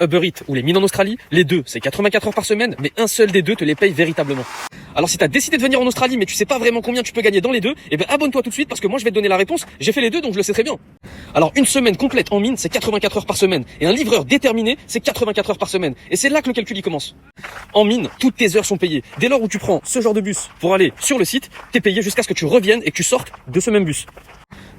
Uber Eats ou les mines en Australie, les deux, c'est 84 heures par semaine, mais un seul des deux te les paye véritablement. Alors si t'as décidé de venir en Australie, mais tu sais pas vraiment combien tu peux gagner dans les deux, eh ben abonne-toi tout de suite parce que moi je vais te donner la réponse. J'ai fait les deux donc je le sais très bien. Alors une semaine complète en mine, c'est 84 heures par semaine. Et un livreur déterminé, c'est 84 heures par semaine. Et c'est là que le calcul y commence. En mine, toutes tes heures sont payées. Dès lors où tu prends ce genre de bus pour aller sur le site, t'es payé jusqu'à ce que tu reviennes et que tu sortes de ce même bus.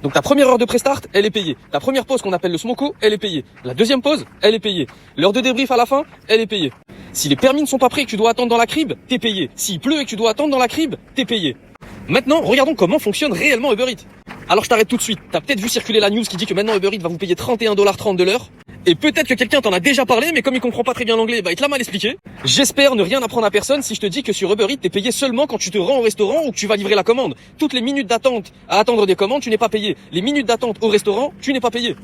Donc ta première heure de pré-start, elle est payée. Ta première pause qu'on appelle le smoko, elle est payée. La deuxième pause, elle est payée. L'heure de débrief à la fin, elle est payée. Si les permis ne sont pas prêts et que tu dois attendre dans la crib, t'es payé. S'il pleut et que tu dois attendre dans la crib, t'es payé. Maintenant, regardons comment fonctionne réellement Uber Eats. Alors je t'arrête tout de suite. T'as peut-être vu circuler la news qui dit que maintenant Uber Eats va vous payer 31,30$ de l'heure. Et peut-être que quelqu'un t'en a déjà parlé, mais comme il comprend pas très bien l'anglais, bah il te l'a mal expliqué. J'espère ne rien apprendre à personne si je te dis que sur Uber Eats, t'es payé seulement quand tu te rends au restaurant ou que tu vas livrer la commande. Toutes les minutes d'attente à attendre des commandes, tu n'es pas payé. Les minutes d'attente au restaurant, tu n'es pas payé.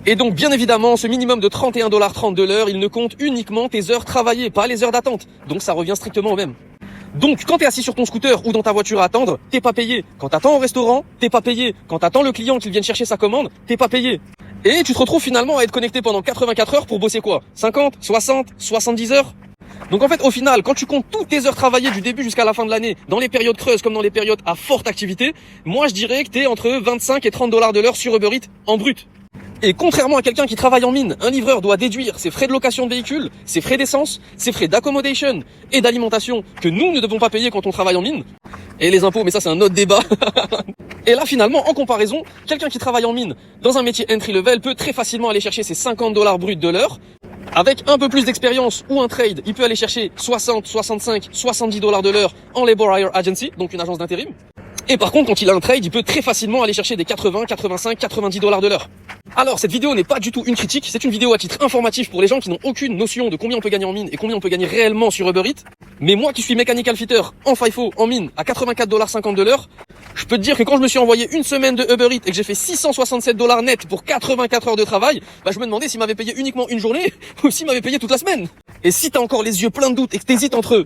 Et donc, bien évidemment, ce minimum de 31,30$ de l'heure, il ne compte uniquement tes heures travaillées, pas les heures d'attente. Donc ça revient strictement au même. Donc, quand t'es assis sur ton scooter ou dans ta voiture à attendre, t'es pas payé. Quand t'attends au restaurant, t'es pas payé. Quand t'attends le client qu'il vienne chercher sa commande, t'es pas payé. Et tu te retrouves finalement à être connecté pendant 84 heures pour bosser quoi? 50, 60, 70 heures? Donc en fait, au final, quand tu comptes toutes tes heures travaillées du début jusqu'à la fin de l'année, dans les périodes creuses comme dans les périodes à forte activité, moi je dirais que t'es entre 25 et 30$ de l'heure sur Uber Eats en brut. Et contrairement à quelqu'un qui travaille en mine, un livreur doit déduire ses frais de location de véhicule, ses frais d'essence, ses frais d'accommodation et d'alimentation que nous ne devons pas payer quand on travaille en mine. Et les impôts, mais ça c'est un autre débat. Et là finalement, en comparaison, quelqu'un qui travaille en mine dans un métier entry level peut très facilement aller chercher ses 50$ bruts de l'heure. Avec un peu plus d'expérience ou un trade, il peut aller chercher 60, 65, 70$ de l'heure en Labor Hire Agency, donc une agence d'intérim. Et par contre, quand il a un trade, il peut très facilement aller chercher des 80, 85, 90$ de l'heure. Alors, cette vidéo n'est pas du tout une critique, c'est une vidéo à titre informatif pour les gens qui n'ont aucune notion de combien on peut gagner en mine et combien on peut gagner réellement sur Uber Eats. Mais moi qui suis mechanical fitter en FIFO, en mine, à 84,50$ de l'heure, je peux te dire que quand je me suis envoyé une semaine de Uber Eats et que j'ai fait 667$ net pour 84 heures de travail, bah je me demandais s'il m'avait payé uniquement une journée ou s'il m'avait payé toute la semaine. Et si t'as encore les yeux pleins de doutes et que t'hésites entre